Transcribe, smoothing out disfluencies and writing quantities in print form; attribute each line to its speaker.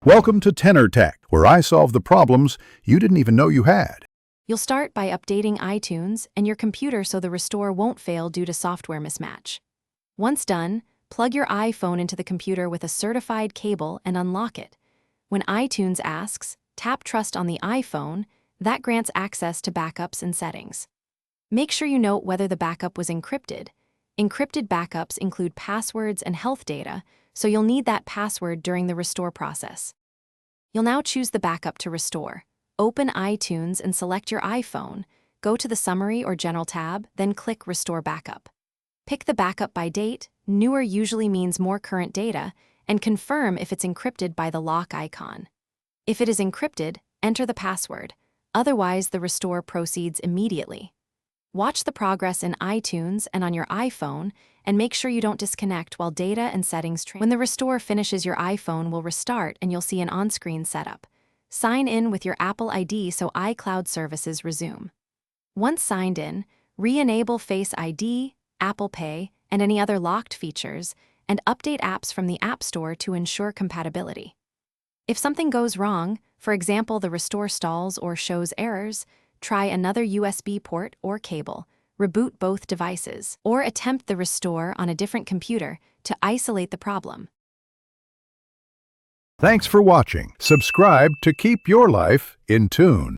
Speaker 1: Welcome to Tenor Tech, where I solve the problems you didn't even know you had.
Speaker 2: You'll start by updating iTunes and your computer so the restore won't fail due to software mismatch. Once done, plug your iPhone into the computer with a certified cable and unlock it. When iTunes asks, tap Trust on the iPhone, that grants access to backups and settings. Make sure you note whether the backup was encrypted. Encrypted backups include passwords and health data, so you'll need that password during the restore process. You'll now choose the backup to restore. Open iTunes and select your iPhone. Go to the Summary or General tab, then click Restore Backup. Pick the backup by date, newer usually means more current data, and confirm if it's encrypted by the lock icon. If it is encrypted, enter the password. Otherwise, the restore proceeds immediately. Watch the progress in iTunes and on your iPhone, and make sure you don't disconnect while data and settings transfer. When the restore finishes, your iPhone will restart and you'll see an on-screen setup. Sign in with your Apple ID so iCloud services resume. Once signed in, re-enable Face ID, Apple Pay, and any other locked features, and update apps from the App Store to ensure compatibility. If something goes wrong, for example, the restore stalls or shows errors, try another USB port or cable, reboot both devices, or attempt the restore on a different computer to isolate the problem.
Speaker 1: Thanks for watching. Subscribe to keep your life in tune.